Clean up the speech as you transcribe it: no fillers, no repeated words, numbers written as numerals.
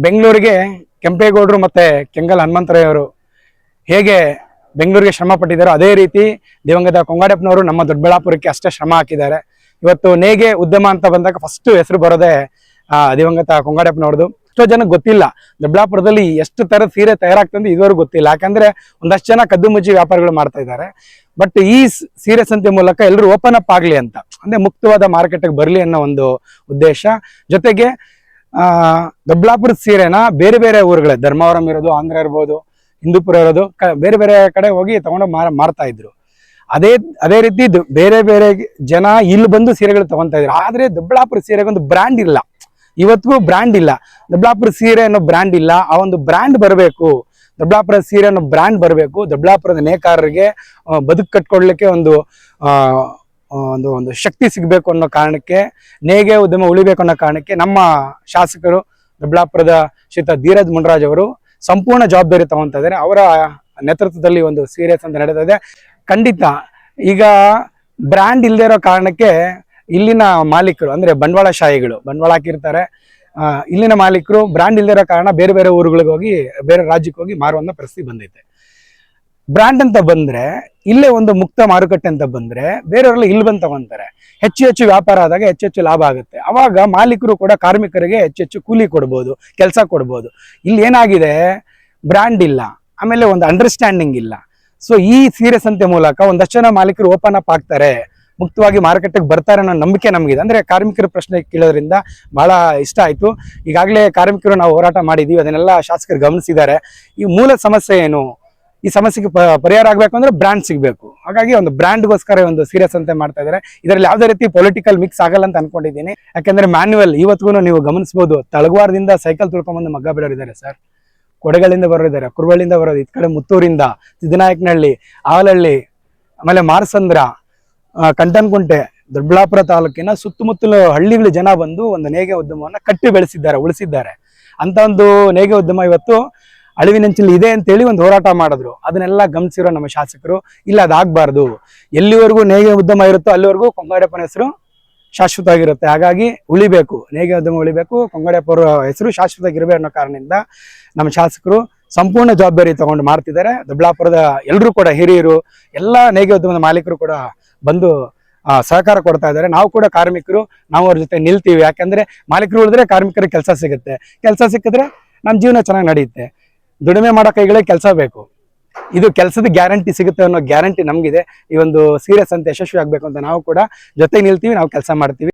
ಬೆಂಗಳೂರಿಗೆ ಕೆಂಪೇಗೌಡರು ಮತ್ತೆ ಕೆಂಗಲ್ ಹನುಮಂತರಾಯವರು ಹೇಗೆ ಬೆಂಗಳೂರಿಗೆ ಶ್ರಮ ಪಟ್ಟಿದ್ದಾರೋ ಅದೇ ರೀತಿ ದಿವಂಗತ ಕೊಂಗಾಡೆಪ್ಪನವರು ನಮ್ಮ ದೊಡ್ಡಬಳ್ಳಾಪುರಕ್ಕೆ ಅಷ್ಟೇ ಶ್ರಮ ಹಾಕಿದ್ದಾರೆ. ಇವತ್ತು ನೇಗೆ ಉದ್ಯಮ ಅಂತ ಬಂದಾಗ ಫಸ್ಟ್ ಹೆಸರು ಬರೋದೇ ದಿವಂಗತ ಕೊಂಗಾಡೆಪ್ಪನವ್ರದ್ದು. ಎಷ್ಟೋ ಜನಕ್ಕೆ ಗೊತ್ತಿಲ್ಲ ದೊಡ್ಡಬಳ್ಳಾಪುರದಲ್ಲಿ ಎಷ್ಟು ತರದ ಸೀರೆ ತಯಾರಾಗ್ತದೆ ಇದುವರೆಗೂ ಗೊತ್ತಿಲ್ಲ. ಯಾಕಂದ್ರೆ ಒಂದಷ್ಟು ಜನ ಕದ್ದು ಮುಚ್ಚಿ ವ್ಯಾಪಾರಗಳು ಮಾಡ್ತಾ ಇದ್ದಾರೆ. ಬಟ್ ಈ ಸೀರೆ ಸಂತೆ ಮೂಲಕ ಎಲ್ಲರೂ ಓಪನ್ ಅಪ್ ಆಗ್ಲಿ ಅಂತ, ಅಂದ್ರೆ ಮುಕ್ತವಾದ ಮಾರ್ಕೆಟ್ಗೆ ಬರ್ಲಿ ಅನ್ನೋ ಒಂದು ಉದ್ದೇಶ. ಜೊತೆಗೆ ದೊಡ್ಡಬಳ್ಳಾಪುರದ ಸೀರೆನ ಬೇರೆ ಬೇರೆ ಊರುಗಳೇ, ಧರ್ಮವರಂ ಇರೋದು, ಆಂಧ್ರ ಇರ್ಬೋದು, ಹಿಂದೂಪುರ ಇರೋದು, ಬೇರೆ ಬೇರೆ ಕಡೆ ಹೋಗಿ ತಗೊಂಡು ಮಾರ್ತಾ ಇದ್ರು. ಅದೇ ರೀತಿ ಬೇರೆ ಬೇರೆ ಜನ ಇಲ್ಲಿ ಬಂದು ಸೀರೆಗಳು ತಗೊಂತಾ ಇದ್ರು. ಆದ್ರೆ ದೊಡ್ಡಬಳ್ಳಾಪುರ ಸೀರೆಗೆ ಒಂದು ಬ್ರ್ಯಾಂಡ್ ಇಲ್ಲ, ಇವತ್ತಿಗೂ ಬ್ರ್ಯಾಂಡ್ ಇಲ್ಲ. ದೊಡ್ಡಬಳ್ಳಾಪುರ ಸೀರೆ ಅನ್ನೋ ಬ್ರ್ಯಾಂಡ್ ಇಲ್ಲ. ಆ ಒಂದು ಬ್ರ್ಯಾಂಡ್ ಬರಬೇಕು, ದೊಡ್ಡಬಳ್ಳಾಪುರ ಸೀರೆ ಅನ್ನೋ ಬ್ರ್ಯಾಂಡ್ ಬರಬೇಕು. ದೊಡ್ಡಬಳ್ಳಾಪುರದ ನೇಕಾರರಿಗೆ ಬದುಕು ಕಟ್ಕೊಡ್ಲಿಕ್ಕೆ ಒಂದು ಒಂದು ಶಕ್ತಿ ಸಿಗಬೇಕು ಅನ್ನೋ ಕಾರಣಕ್ಕೆ, ನೇಗೆ ಉದ್ಯಮ ಉಳಿಬೇಕು ಅನ್ನೋ ಕಾರಣಕ್ಕೆ ನಮ್ಮ ಶಾಸಕರು ದೊಡ್ಡಬಳ್ಳಾಪುರದ ಶ್ರೀಯುತ ಧೀರಜ್ ಮುನ್ರಾಜ್ ಅವರು ಸಂಪೂರ್ಣ ಜವಾಬ್ದಾರಿ ತಗೊಂತಾ ಇದ್ದಾರೆ. ಅವರ ನೇತೃತ್ವದಲ್ಲಿ ಒಂದು ಸೀರಿಯಸ್ ಅಂತ ನಡೀತಾ ಇದೆ. ಖಂಡಿತ ಈಗ ಬ್ರ್ಯಾಂಡ್ ಇಲ್ಲದೆ ಇರೋ ಕಾರಣಕ್ಕೆ ಇಲ್ಲಿನ ಮಾಲೀಕರು, ಅಂದ್ರೆ ಬಂಡವಾಳಶಾಹಿಗಳು ಬಂಡವಾಳ ಹಾಕಿರ್ತಾರೆ. ಇಲ್ಲಿನ ಮಾಲೀಕರು ಬ್ರ್ಯಾಂಡ್ ಇಲ್ಲದೆ ಇರೋ ಕಾರಣ ಬೇರೆ ಬೇರೆ ಊರುಗಳಿಗೆ ಹೋಗಿ, ಬೇರೆ ರಾಜ್ಯಕ್ಕೆ ಹೋಗಿ ಮಾರುವಂತ ಪರಿಸ್ಥಿತಿ ಬಂದೈತೆ. ಬ್ರ್ಯಾಂಡ್ ಅಂತ ಬಂದ್ರೆ, ಇಲ್ಲೇ ಒಂದು ಮುಕ್ತ ಮಾರುಕಟ್ಟೆ ಅಂತ ಬಂದ್ರೆ ಬೇರೆಯವರೆಲ್ಲ ಇಲ್ಲಿ ಬಂದು ತಗೊಂತಾರೆ. ಹೆಚ್ಚು ಹೆಚ್ಚು ವ್ಯಾಪಾರ ಆದಾಗ ಹೆಚ್ಚು ಹೆಚ್ಚು ಲಾಭ ಆಗುತ್ತೆ. ಅವಾಗ ಮಾಲೀಕರು ಕೂಡ ಕಾರ್ಮಿಕರಿಗೆ ಹೆಚ್ಚು ಹೆಚ್ಚು ಕೂಲಿ ಕೊಡ್ಬೋದು, ಕೆಲಸ ಕೊಡ್ಬೋದು. ಇಲ್ಲಿ ಏನಾಗಿದೆ, ಬ್ರ್ಯಾಂಡ್ ಇಲ್ಲ, ಆಮೇಲೆ ಒಂದು ಅಂಡರ್ಸ್ಟ್ಯಾಂಡಿಂಗ್ ಇಲ್ಲ. ಸೊ ಈ ಸೀರೆ ಸಂತೆ ಮೂಲಕ ಒಂದಷ್ಟು ಜನ ಮಾಲೀಕರು ಓಪನ್ ಅಪ್ ಆಗ್ತಾರೆ, ಮುಕ್ತವಾಗಿ ಮಾರುಕಟ್ಟೆಗೆ ಬರ್ತಾರೆ ಅನ್ನೋ ನಂಬಿಕೆ ನಮಗಿದೆ. ಅಂದ್ರೆ ಕಾರ್ಮಿಕರ ಪ್ರಶ್ನೆ ಕೇಳೋದ್ರಿಂದ ಬಹಳ ಇಷ್ಟ ಆಯ್ತು. ಈಗಾಗಲೇ ಕಾರ್ಮಿಕರು ನಾವು ಹೋರಾಟ ಮಾಡಿದೀವಿ, ಅದನ್ನೆಲ್ಲ ಶಾಸಕರು ಗಮನಿಸಿದ್ದಾರೆ. ಈ ಮೂಲ ಸಮಸ್ಯೆ ಏನು, ಈ ಸಮಸ್ಯೆಗೆ ಪರಿಹಾರ ಆಗ್ಬೇಕು ಅಂದ್ರೆ ಬ್ರ್ಯಾಂಡ್ ಸಿಗ್ಬೇಕು. ಹಾಗಾಗಿ ಒಂದು ಬ್ರ್ಯಾಂಡ್ಗೋಸ್ಕರ ಒಂದು ಸೀರಿಯಸ್ ಅಂತ ಮಾಡ್ತಾ ಇದ್ದಾರೆ. ಇದರಲ್ಲಿ ಯಾವುದೇ ರೀತಿ ಪೊಲಿಟಿಕಲ್ ಮಿಕ್ಸ್ ಆಗಲ್ಲ ಅಂತ ಅನ್ಕೊಂಡಿದ್ದೀನಿ. ಯಾಕಂದ್ರೆ ಮ್ಯಾನ್ಯುವಲ್ ಇವತ್ತಿಗೂ ನೀವು ಗಮನಿಸಬಹುದು, ತಳಗವಾರದಿಂದ ಸೈಕಲ್ ತುಳ್ಕೊಂಡ್ಬಂದು ಮಗ್ಗ ಬಿಡೋರಿದ್ದಾರೆ ಸರ್, ಕೊಡಗಳಿಂದ ಬರೋರಿದ್ದಾರೆ, ಕುರುಬಳ್ಳಿಯಿಂದ ಬರೋದು, ಇದ್ ಕಡೆ ಮುತ್ತೂರಿಂದ, ಸಿದ್ದನಾಯಕನಹಳ್ಳಿ, ಆವಲಹಳ್ಳಿ, ಆಮೇಲೆ ಮಾರಸಂದ್ರ, ಕಂಟನ್ಕುಂಟೆ, ದೊಡ್ಡಬಳ್ಳಾಪುರ ತಾಲೂಕಿನ ಸುತ್ತಮುತ್ತಲು ಹಳ್ಳಿಗಳ ಜನ ಬಂದು ಒಂದು ನೇಗೆ ಉದ್ಯಮವನ್ನ ಕಟ್ಟಿ ಬೆಳೆಸಿದ್ದಾರೆ, ಉಳಿಸಿದ್ದಾರೆ. ಅಂತ ಒಂದು ನೇಗೆ ಉದ್ಯಮ ಇವತ್ತು ಅಳಿವಿನಂಚಿನಲ್ಲಿ ಇದೆ ಅಂತೇಳಿ ಒಂದು ಹೋರಾಟ ಮಾಡಿದ್ರು. ಅದನ್ನೆಲ್ಲ ಗಮನಿಸಿರೋ ನಮ್ಮ ಶಾಸಕರು, ಇಲ್ಲ ಅದಾಗಬಾರ್ದು, ಎಲ್ಲಿವರೆಗೂ ನೇಗೆ ಉದ್ಯಮ ಇರುತ್ತೋ ಅಲ್ಲಿವರೆಗೂ ಕೊಂಗಾಡೆಪ್ಪನ ಹೆಸರು ಶಾಶ್ವತವಾಗಿರುತ್ತೆ. ಹಾಗಾಗಿ ಉಳಿಬೇಕು, ನೇಗೆ ಉದ್ಯಮ ಉಳಿಬೇಕು, ಕೊಂಗಾಡೆಪ್ಪ ಅವರ ಹೆಸರು ಶಾಶ್ವತವಾಗಿರ್ಬೇಕು ಅನ್ನೋ ಕಾರಣದಿಂದ ನಮ್ಮ ಶಾಸಕರು ಸಂಪೂರ್ಣ ಜವಾಬ್ದಾರಿ ತಗೊಂಡು ಮಾಡ್ತಿದ್ದಾರೆ. ದೊಡ್ಡಬಳ್ಳಾಪುರದ ಎಲ್ಲರೂ ಕೂಡ, ಹಿರಿಯರು, ಎಲ್ಲ ನೇಗೆ ಉದ್ಯಮದ ಮಾಲೀಕರು ಕೂಡ ಬಂದು ಸಹಕಾರ ಕೊಡ್ತಾ ಇದ್ದಾರೆ. ನಾವು ಕೂಡ ಕಾರ್ಮಿಕರು, ನಾವು ಅವ್ರ ಜೊತೆ ನಿಲ್ತೀವಿ. ಯಾಕಂದ್ರೆ ಮಾಲೀಕರು ಉಳಿದ್ರೆ ಕಾರ್ಮಿಕರಿಗೆ ಕೆಲಸ ಸಿಗುತ್ತೆ, ಕೆಲಸ ಸಿಕ್ಕಿದ್ರೆ ನಮ್ಮ ಜೀವನ ಚೆನ್ನಾಗಿ ನಡೆಯುತ್ತೆ. ದುಡಿಮೆ ಮಾಡೋ ಕೈಗಳೇ ಕೆಲಸ ಬೇಕು. ಇದು ಕೆಲಸದ ಗ್ಯಾರಂಟಿ ಸಿಗುತ್ತೆ ಅನ್ನೋ ಗ್ಯಾರಂಟಿ ನಮಗಿದೆ. ಈ ಒಂದು ಸೀರಿಯಸ್ ಅಂತ ಯಶಸ್ವಿ ಆಗ್ಬೇಕು ಅಂತ ನಾವು ಕೂಡ ಜೊತೆ ನಿಲ್ತೀವಿ, ನಾವು ಕೆಲಸ ಮಾಡ್ತೀವಿ.